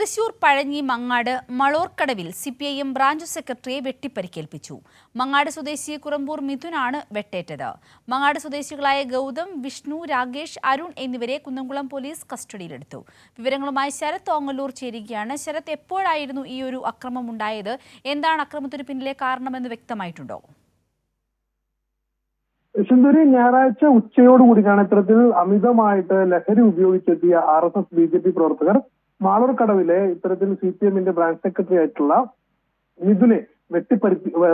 Thrissur Pazhanji Mangad മളോർക്കടവിൽ CPIM branch സെക്രട്ടറിയെ വെട്ടിപ്പരിക്കേൽപ്പിച്ചു. മങ്ങാട് സ്വദേശി കുറമ്പൂർ മിഥുനാണ് വെട്ടേറ്റത്. മങ്ങാട് സ്വദേശികളായ ഗൗതം, വിഷ്ണു, രാകേഷ്, അരുൺ എന്നിവരെ കുന്നംകുളം പോലീസ് കസ്റ്റഡിയിലെടുത്തു. വിവരങ്ങളുമായി ശരത് ഓങ്ങല്ലൂർ ചേരുകയാണ്. ശരത്, എപ്പോഴായിരുന്നു ഈ ഒരു അക്രമം ഉണ്ടായത്? എന്താണ് അക്രമത്തിന് പിന്നിലെ കാരണമെന്ന് വ്യക്തമായിട്ടുണ്ടോ? സിന്ധൂരി, ഞായറാഴ്ച ഉച്ചയോടുകൂടിയാണ് ഇത്തരത്തിൽ അമിതമായിട്ട് ലഹരി ഉപയോഗിച്ചെത്തിയ RSS BJP പ്രവർത്തകർ മാളൂർക്കടവിലെ ഇത്തരത്തിൽ CPM ബ്രാഞ്ച് സെക്രട്ടറി ആയിട്ടുള്ള മിഥുനെ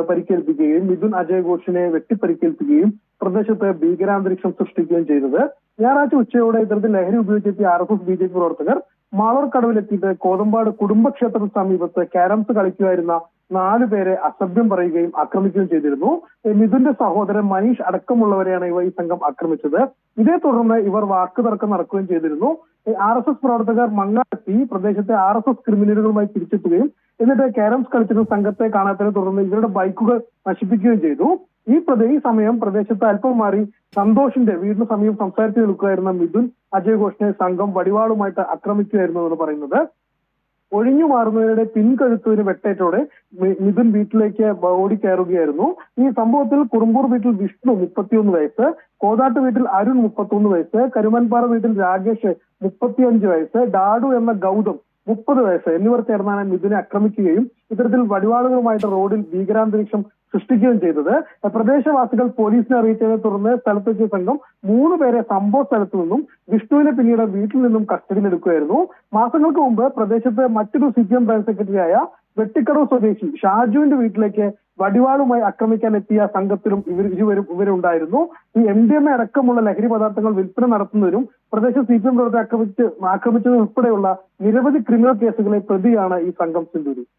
പരിക്കേൽപ്പിക്കുകയും മിഥുൻ അജയ് ഘോഷിനെ വെട്ടിപ്പരിക്കേൽപ്പിക്കുകയും പ്രദേശത്ത് ഭീകരാന്തരീക്ഷം സൃഷ്ടിക്കുകയും ചെയ്തത്. ഞായറാഴ്ച ഉച്ചയോടെ ഇത്തരത്തിൽ ലഹരി ഉപയോഗിച്ചെത്തിയ RSS BJP പ്രവർത്തകർ മാളൂർക്കടവിലെത്തിയിട്ട് കോതമ്പാട് കുടുംബക്ഷേത്രത്തിന് സമീപത്ത് ക്യാരംസ് കളിക്കുമായിരുന്ന 4 പേരെ അസഭ്യം പറയുകയും ആക്രമിക്കുകയും ചെയ്തിരുന്നു. മിഥുന്റെ സഹോദരൻ മനീഷ് അടക്കമുള്ളവരെയാണ് ഈ സംഘം ആക്രമിച്ചത്. ഇതേ തുടർന്ന് ഇവർ വാക്കുതർക്കം നടക്കുകയും ചെയ്തിരുന്നു. RSS പ്രവർത്തകർ മങ്ങാടെത്തി പ്രദേശത്തെ RSS ക്രിമിനലുകളുമായി തിരിച്ചെത്തുകയും എന്നിട്ട് ക്യാരംസ് കളിച്ചിരുന്ന സംഘത്തെ കാണാത്തതിനെ തുടർന്ന് ഇവരുടെ ബൈക്കുകൾ നശിപ്പിക്കുകയും ചെയ്തു. ഈ സമയം പ്രദേശത്ത് അല്പം മാറി സന്തോഷിന്റെ വീടിന് സമീപം സംസാരിച്ചു നിൽക്കുകയായിരുന്ന മിഥുൻ അജയ് ഘോഷിനെ സംഘം വടിവാളുമായിട്ട് ആക്രമിക്കുകയായിരുന്നു എന്ന് പറയുന്നത്. ഒഴിഞ്ഞു മാറുന്നതിനിടെ പിൻകഴുത്തിന് വെട്ടേറ്റോടെ മിഥുൻ വീട്ടിലേക്ക് ഓടിക്കയറുകയായിരുന്നു. ഈ സംഭവത്തിൽ കുറുമ്പൂർ വീട്ടിൽ വിഷ്ണു 31 വയസ്സ്, കോതാട്ട് വീട്ടിൽ അരുൺ 31 വയസ്സ്, കരുമൻപാറ വീട്ടിൽ രാകേഷ് 35 വയസ്സ്, ഡാഡു എന്ന ഗൗതം 30 വയസ്സ് എന്നിവർ ചേർന്നാണ് മിഥുനെ ആക്രമിക്കുകയും ഇത്തരത്തിൽ വടിവാളുകളുമായിട്ട് റോഡിൽ ഭീകരാന്തരീക്ഷം സൃഷ്ടിക്കുകയും ചെയ്തത്. പ്രദേശവാസികൾ പോലീസിനെ അറിയിച്ചതിനെ തുടർന്ന് സ്ഥലത്തെത്തിയ സംഘം 3 പേരെ സംഭവ സ്ഥലത്തു നിന്നും വിഷ്ണുവിനെ പിന്നീട് വീട്ടിൽ നിന്നും കസ്റ്റഡിയിലെടുക്കുകയായിരുന്നു. മാസങ്ങൾക്ക് മുമ്പ് പ്രദേശത്ത് മറ്റൊരു CPM ബ്രാഞ്ച് സെക്രട്ടറിയായ വെട്ടിക്കടവ് സ്വദേശി ഷാജുവിന്റെ വീട്ടിലേക്ക് വടിവാളുമായി ആക്രമിക്കാൻ എത്തിയ സംഘത്തിലും ഇവരുണ്ടായിരുന്നു. ഈ MDMA അടക്കമുള്ള ലഹരി പദാർത്ഥങ്ങൾ വിൽപ്പന നടത്തുന്നതിനും പ്രദേശ CPM പ്രവർത്തകരെ ആക്രമിച്ചത് ഉൾപ്പെടെയുള്ള നിരവധി ക്രിമിനൽ കേസുകളെ പ്രതിയാണ് ഈ സംഘം. സിന്ധൂരി.